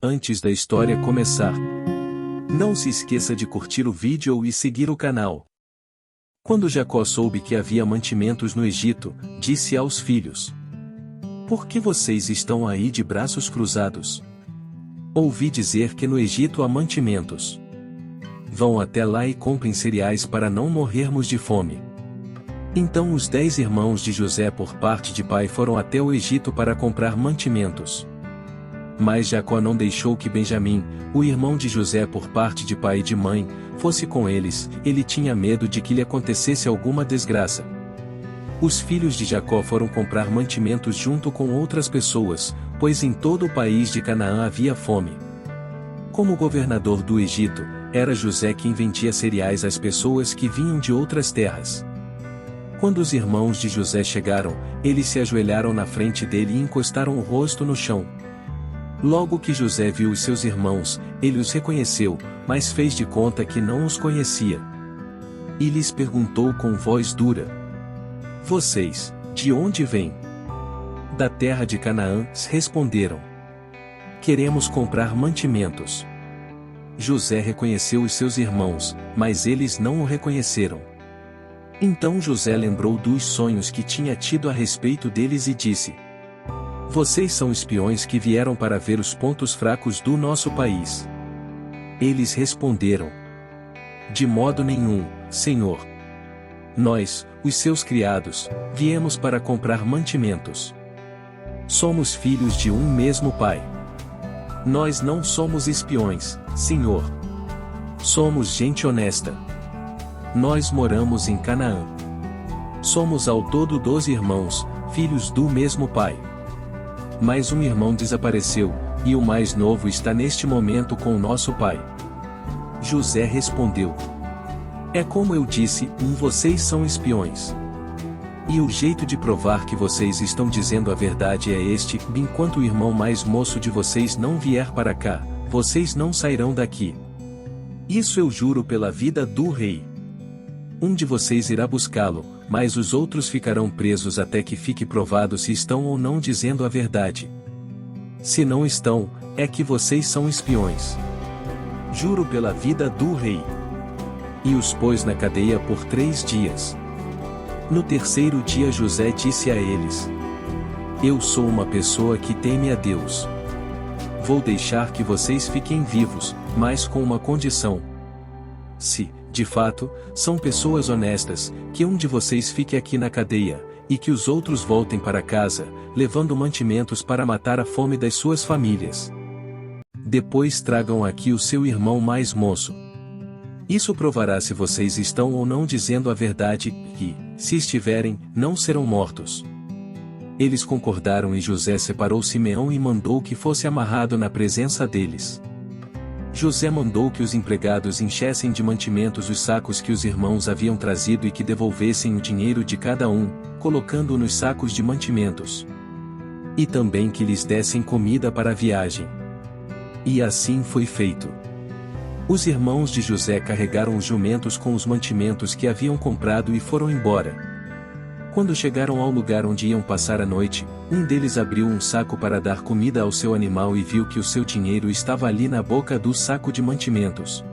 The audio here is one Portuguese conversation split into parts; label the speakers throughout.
Speaker 1: Antes da história começar, não se esqueça de curtir o vídeo e seguir o canal. Quando Jacó soube que havia mantimentos no Egito, disse aos filhos: Por que vocês estão aí de braços cruzados? Ouvi dizer que no Egito há mantimentos. Vão até lá e comprem cereais para não morrermos de fome. Então os 10 irmãos de José por parte de pai foram até o Egito para comprar mantimentos. Mas Jacó não deixou que Benjamim, o irmão de José por parte de pai e de mãe, fosse com eles. Ele tinha medo de que lhe acontecesse alguma desgraça. Os filhos de Jacó foram comprar mantimentos junto com outras pessoas, pois em todo o país de Canaã havia fome. Como governador do Egito, era José quem vendia cereais às pessoas que vinham de outras terras. Quando os irmãos de José chegaram, eles se ajoelharam na frente dele e encostaram o rosto no chão. Logo que José viu os seus irmãos, ele os reconheceu, mas fez de conta que não os conhecia. E lhes perguntou com voz dura: Vocês, de onde vêm? Da terra de Canaã, responderam. Queremos comprar mantimentos. José reconheceu os seus irmãos, mas eles não o reconheceram. Então José lembrou dos sonhos que tinha tido a respeito deles e disse: Vocês são espiões que vieram para ver os pontos fracos do nosso país. Eles responderam: De modo nenhum, Senhor. Nós, os seus criados, viemos para comprar mantimentos. Somos filhos de um mesmo pai. Nós não somos espiões, Senhor. Somos gente honesta. Nós moramos em Canaã. Somos ao todo 12 irmãos, filhos do mesmo pai. Mas um irmão desapareceu, e o mais novo está neste momento com nosso pai. José respondeu: É como eu disse, vocês são espiões. E o jeito de provar que vocês estão dizendo a verdade é este: enquanto o irmão mais moço de vocês não vier para cá, vocês não sairão daqui. Isso eu juro pela vida do rei. Um de vocês irá buscá-lo, mas os outros ficarão presos até que fique provado se estão ou não dizendo a verdade. Se não estão, é que vocês são espiões. Juro pela vida do rei. E os pôs na cadeia por 3 dias. No terceiro dia José disse a eles: Eu sou uma pessoa que teme a Deus. Vou deixar que vocês fiquem vivos, mas com uma condição. Se, de fato, são pessoas honestas, que um de vocês fique aqui na cadeia, e que os outros voltem para casa, levando mantimentos para matar a fome das suas famílias. Depois tragam aqui o seu irmão mais moço. Isso provará se vocês estão ou não dizendo a verdade, e, se estiverem, não serão mortos. Eles concordaram e José separou Simeão e mandou que fosse amarrado na presença deles. José mandou que os empregados enchessem de mantimentos os sacos que os irmãos haviam trazido e que devolvessem o dinheiro de cada um, colocando-o nos sacos de mantimentos. E também que lhes dessem comida para a viagem. E assim foi feito. Os irmãos de José carregaram os jumentos com os mantimentos que haviam comprado e foram embora. Quando chegaram ao lugar onde iam passar a noite, um deles abriu um saco para dar comida ao seu animal e viu que o seu dinheiro estava ali na boca do saco de mantimentos.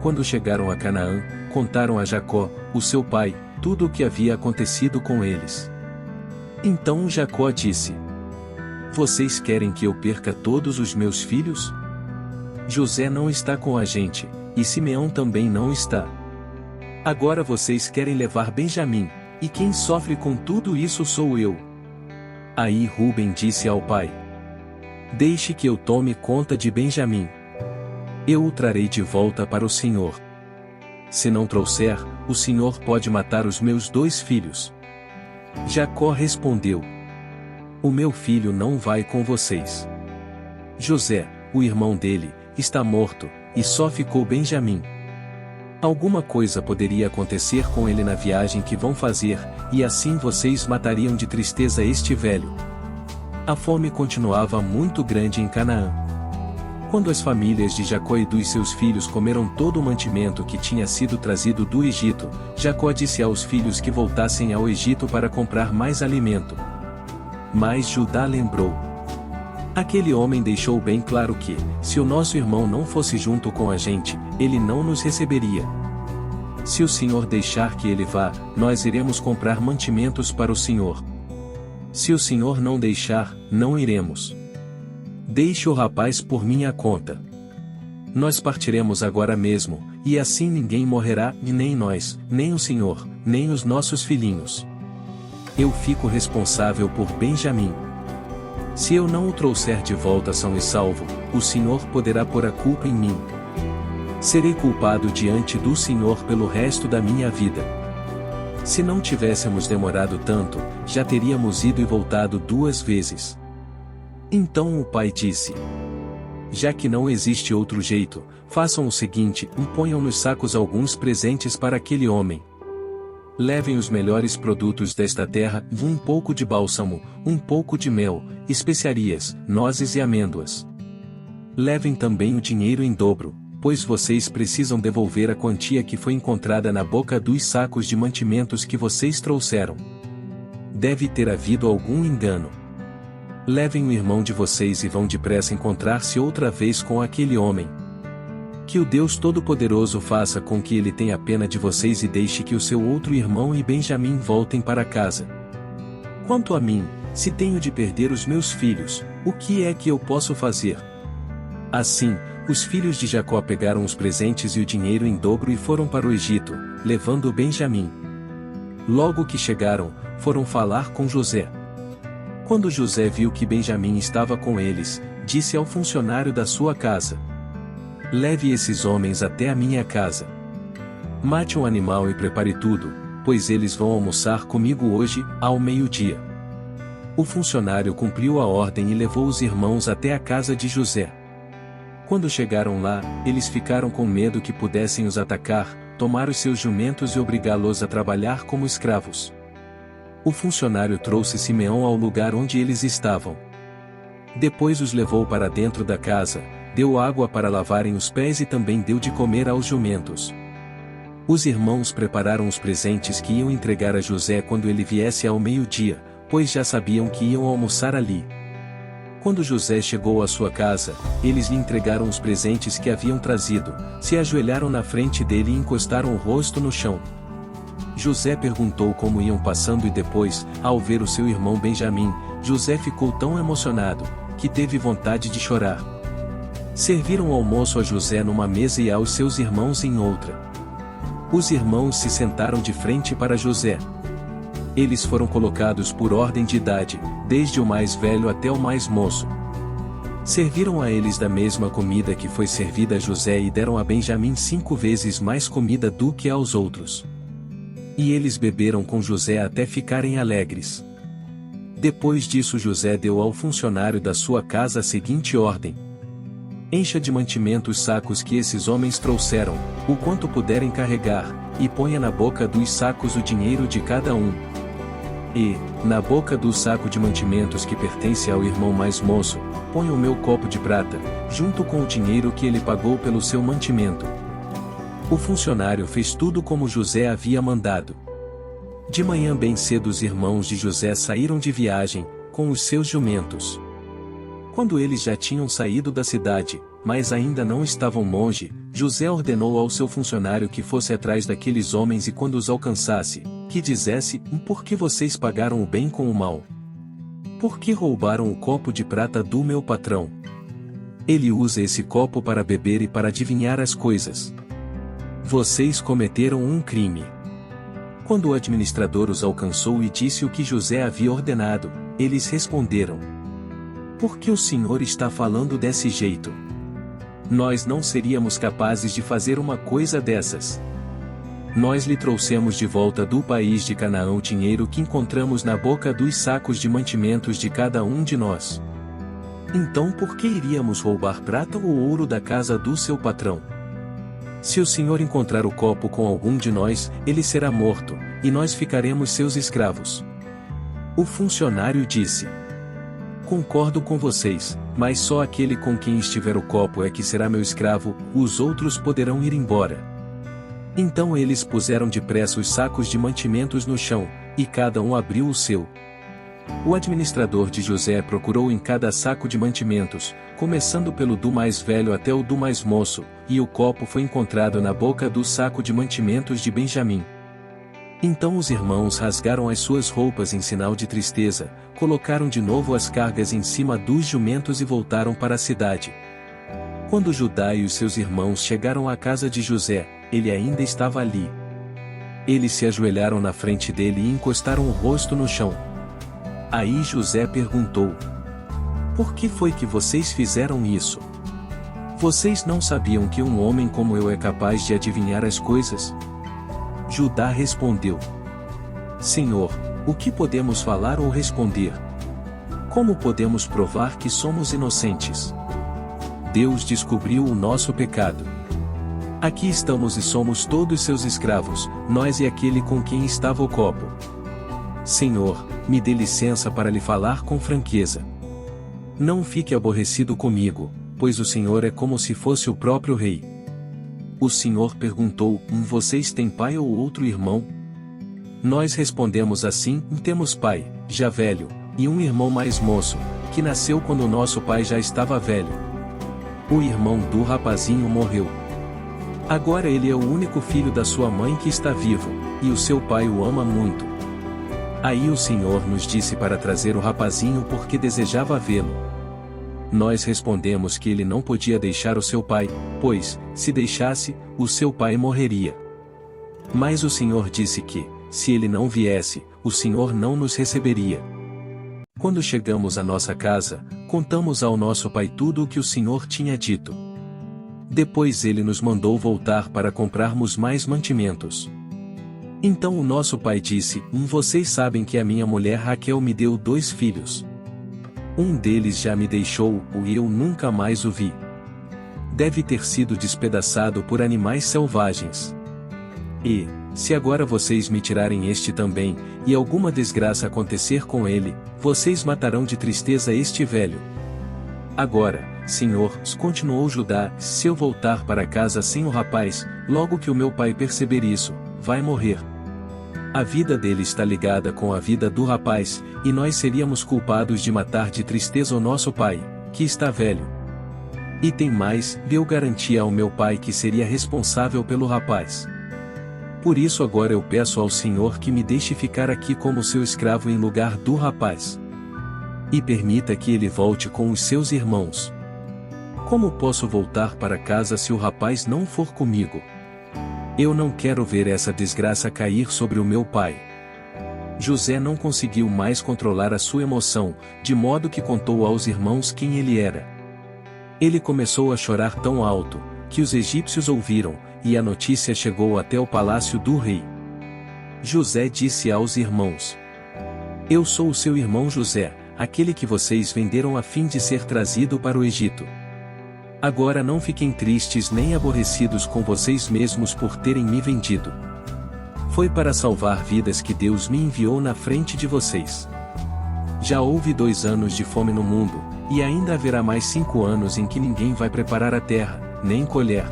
Speaker 1: Quando chegaram a Canaã, contaram a Jacó, o seu pai, tudo o que havia acontecido com eles. Então Jacó disse: Vocês querem que eu perca todos os meus filhos? José não está com a gente, e Simeão também não está. Agora vocês querem levar Benjamim, e quem sofre com tudo isso sou eu. Aí Rúben disse ao pai: Deixe que eu tome conta de Benjamim. Eu o trarei de volta para o Senhor. Se não trouxer, o Senhor pode matar os meus 2 filhos. Jacó respondeu: O meu filho não vai com vocês. José, o irmão dele, está morto, e só ficou Benjamim. Alguma coisa poderia acontecer com ele na viagem que vão fazer, e assim vocês matariam de tristeza este velho. A fome continuava muito grande em Canaã. Quando as famílias de Jacó e dos seus filhos comeram todo o mantimento que tinha sido trazido do Egito, Jacó disse aos filhos que voltassem ao Egito para comprar mais alimento. Mas Judá lembrou: Aquele homem deixou bem claro que, se o nosso irmão não fosse junto com a gente, ele não nos receberia. Se o Senhor deixar que ele vá, nós iremos comprar mantimentos para o Senhor. Se o Senhor não deixar, não iremos. Deixe o rapaz por minha conta. Nós partiremos agora mesmo, e assim ninguém morrerá, e nem nós, nem o Senhor, nem os nossos filhinhos. Eu fico responsável por Benjamim. Se eu não o trouxer de volta são e salvo, o Senhor poderá pôr a culpa em mim. Serei culpado diante do Senhor pelo resto da minha vida. Se não tivéssemos demorado tanto, já teríamos ido e voltado 2 vezes. Então o pai disse: já que não existe outro jeito, façam o seguinte: ponham nos sacos alguns presentes para aquele homem. Levem os melhores produtos desta terra, um pouco de bálsamo, um pouco de mel, especiarias, nozes e amêndoas. Levem também o dinheiro em dobro, pois vocês precisam devolver a quantia que foi encontrada na boca dos sacos de mantimentos que vocês trouxeram. Deve ter havido algum engano. Levem o irmão de vocês e vão depressa encontrar-se outra vez com aquele homem. Que o Deus Todo-Poderoso faça com que ele tenha pena de vocês e deixe que o seu outro irmão e Benjamim voltem para casa. Quanto a mim, se tenho de perder os meus filhos, o que é que eu posso fazer? Assim, os filhos de Jacó pegaram os presentes e o dinheiro em dobro e foram para o Egito, levando Benjamim. Logo que chegaram, foram falar com José. Quando José viu que Benjamim estava com eles, disse ao funcionário da sua casa: leve esses homens até a minha casa. Mate um animal e prepare tudo, pois eles vão almoçar comigo hoje, ao meio-dia. O funcionário cumpriu a ordem e levou os irmãos até a casa de José. Quando chegaram lá, eles ficaram com medo que pudessem os atacar, tomar os seus jumentos e obrigá-los a trabalhar como escravos. O funcionário trouxe Simeão ao lugar onde eles estavam. Depois os levou para dentro da casa, deu água para lavarem os pés e também deu de comer aos jumentos. Os irmãos prepararam os presentes que iam entregar a José quando ele viesse ao meio-dia, pois já sabiam que iam almoçar ali. Quando José chegou à sua casa, eles lhe entregaram os presentes que haviam trazido, se ajoelharam na frente dele e encostaram o rosto no chão. José perguntou como iam passando e depois, ao ver o seu irmão Benjamim, José ficou tão emocionado, que teve vontade de chorar. Serviram o almoço a José numa mesa e aos seus irmãos em outra. Os irmãos se sentaram de frente para José. Eles foram colocados por ordem de idade, desde o mais velho até o mais moço. Serviram a eles da mesma comida que foi servida a José e deram a Benjamim 5 vezes mais comida do que aos outros. E eles beberam com José até ficarem alegres. Depois disso José deu ao funcionário da sua casa a seguinte ordem: encha de mantimento os sacos que esses homens trouxeram, o quanto puderem carregar, e ponha na boca dos sacos o dinheiro de cada um. E, na boca do saco de mantimentos que pertence ao irmão mais moço, ponha o meu copo de prata, junto com o dinheiro que ele pagou pelo seu mantimento. O funcionário fez tudo como José havia mandado. De manhã bem cedo os irmãos de José saíram de viagem, com os seus jumentos. Quando eles já tinham saído da cidade, mas ainda não estavam longe, José ordenou ao seu funcionário que fosse atrás daqueles homens e quando os alcançasse, que dissesse: por que vocês pagaram o bem com o mal? Por que roubaram o copo de prata do meu patrão? Ele usa esse copo para beber e para adivinhar as coisas. Vocês cometeram um crime. Quando o administrador os alcançou e disse o que José havia ordenado, eles responderam: por que o senhor está falando desse jeito? Nós não seríamos capazes de fazer uma coisa dessas. Nós lhe trouxemos de volta do país de Canaã o dinheiro que encontramos na boca dos sacos de mantimentos de cada um de nós. Então por que iríamos roubar prata ou ouro da casa do seu patrão? Se o senhor encontrar o copo com algum de nós, ele será morto, e nós ficaremos seus escravos. O funcionário disse: concordo com vocês, mas só aquele com quem estiver o copo é que será meu escravo, os outros poderão ir embora. Então eles puseram depressa os sacos de mantimentos no chão, e cada um abriu o seu. O administrador de José procurou em cada saco de mantimentos, começando pelo do mais velho até o do mais moço, e o copo foi encontrado na boca do saco de mantimentos de Benjamim. Então os irmãos rasgaram as suas roupas em sinal de tristeza, colocaram de novo as cargas em cima dos jumentos e voltaram para a cidade. Quando Judá e os seus irmãos chegaram à casa de José, ele ainda estava ali. Eles se ajoelharam na frente dele e encostaram o rosto no chão. Aí José perguntou: por que foi que vocês fizeram isso? Vocês não sabiam que um homem como eu é capaz de adivinhar as coisas? Judá respondeu: Senhor, o que podemos falar ou responder? Como podemos provar que somos inocentes? Deus descobriu o nosso pecado. Aqui estamos e somos todos seus escravos, nós e aquele com quem estava o copo. Senhor, me dê licença para lhe falar com franqueza. Não fique aborrecido comigo, pois o Senhor é como se fosse o próprio rei. O Senhor perguntou: vocês têm pai ou outro irmão? Nós respondemos assim: temos pai, já velho, e um irmão mais moço, que nasceu quando nosso pai já estava velho. O irmão do rapazinho morreu. Agora ele é o único filho da sua mãe que está vivo, e o seu pai o ama muito. Aí o Senhor nos disse para trazer o rapazinho porque desejava vê-lo. Nós respondemos que ele não podia deixar o seu pai, pois, se deixasse, o seu pai morreria. Mas o Senhor disse que, se ele não viesse, o Senhor não nos receberia. Quando chegamos à nossa casa, contamos ao nosso pai tudo o que o Senhor tinha dito. Depois ele nos mandou voltar para comprarmos mais mantimentos. Então o nosso pai disse: vocês sabem que a minha mulher Raquel me deu 2 filhos. Um deles já me deixou, e eu nunca mais o vi. Deve ter sido despedaçado por animais selvagens. E, se agora vocês me tirarem este também, e alguma desgraça acontecer com ele, vocês matarão de tristeza este velho. Agora, Senhor, continuou Judá, se eu voltar para casa sem o rapaz, logo que o meu pai perceber isso, vai morrer. A vida dele está ligada com a vida do rapaz, e nós seríamos culpados de matar de tristeza o nosso pai, que está velho. E tem mais, deu garantia ao meu pai que seria responsável pelo rapaz. Por isso agora eu peço ao Senhor que me deixe ficar aqui como seu escravo em lugar do rapaz. E permita que ele volte com os seus irmãos. Como posso voltar para casa se o rapaz não for comigo? Eu não quero ver essa desgraça cair sobre o meu pai. José não conseguiu mais controlar a sua emoção, de modo que contou aos irmãos quem ele era. Ele começou a chorar tão alto, que os egípcios ouviram, e a notícia chegou até o palácio do rei. José disse aos irmãos: Eu sou o seu irmão José, aquele que vocês venderam a fim de ser trazido para o Egito. Agora não fiquem tristes nem aborrecidos com vocês mesmos por terem me vendido. Foi para salvar vidas que Deus me enviou na frente de vocês. Já houve 2 anos de fome no mundo, e ainda haverá mais 5 anos em que ninguém vai preparar a terra, nem colher.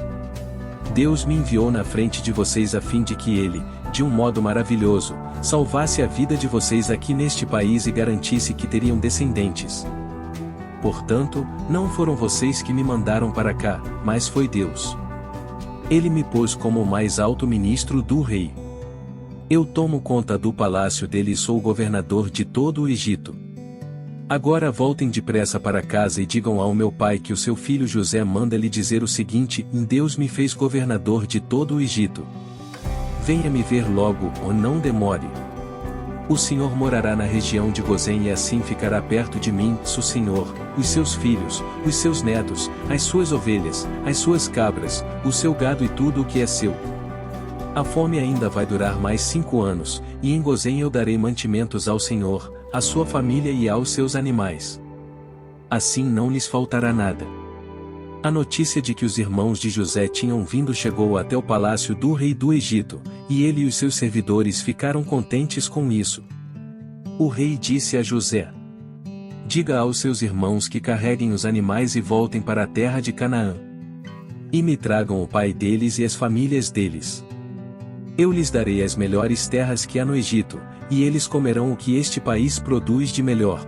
Speaker 1: Deus me enviou na frente de vocês a fim de que Ele, de um modo maravilhoso, salvasse a vida de vocês aqui neste país e garantisse que teriam descendentes. Portanto, não foram vocês que me mandaram para cá, mas foi Deus. Ele me pôs como o mais alto ministro do rei. Eu tomo conta do palácio dele e sou governador de todo o Egito. Agora voltem depressa para casa e digam ao meu pai que o seu filho José manda lhe dizer o seguinte: Deus me fez governador de todo o Egito. Venha me ver logo, ou não demore. O Senhor morará na região de Gozém e assim ficará perto de mim, o Senhor, os seus filhos, os seus netos, as suas ovelhas, as suas cabras, o seu gado e tudo o que é seu. A fome ainda vai durar mais 5 anos, e em Gozém eu darei mantimentos ao Senhor, à sua família e aos seus animais. Assim não lhes faltará nada. A notícia de que os irmãos de José tinham vindo chegou até o palácio do rei do Egito, e ele e os seus servidores ficaram contentes com isso. O rei disse a José: Diga aos seus irmãos que carreguem os animais e voltem para a terra de Canaã. E me tragam o pai deles e as famílias deles. Eu lhes darei as melhores terras que há no Egito, e eles comerão o que este país produz de melhor.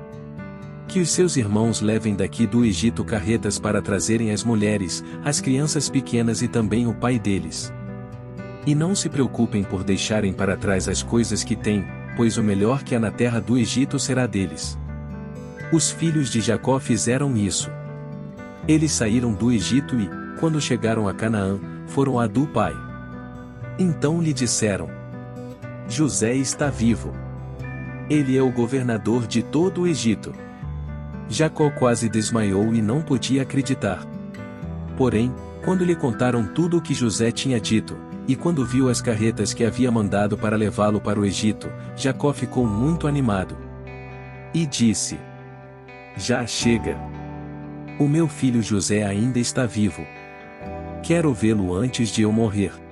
Speaker 1: Que os seus irmãos levem daqui do Egito carretas para trazerem as mulheres, as crianças pequenas e também o pai deles. E não se preocupem por deixarem para trás as coisas que têm, pois o melhor que há na terra do Egito será deles. Os filhos de Jacó fizeram isso. Eles saíram do Egito e, quando chegaram a Canaã, foram a do pai. Então lhe disseram: José está vivo. Ele é o governador de todo o Egito. Jacó quase desmaiou e não podia acreditar. Porém, quando lhe contaram tudo o que José tinha dito, e quando viu as carretas que havia mandado para levá-lo para o Egito, Jacó ficou muito animado. E disse: Já chega. O meu filho José ainda está vivo. Quero vê-lo antes de eu morrer.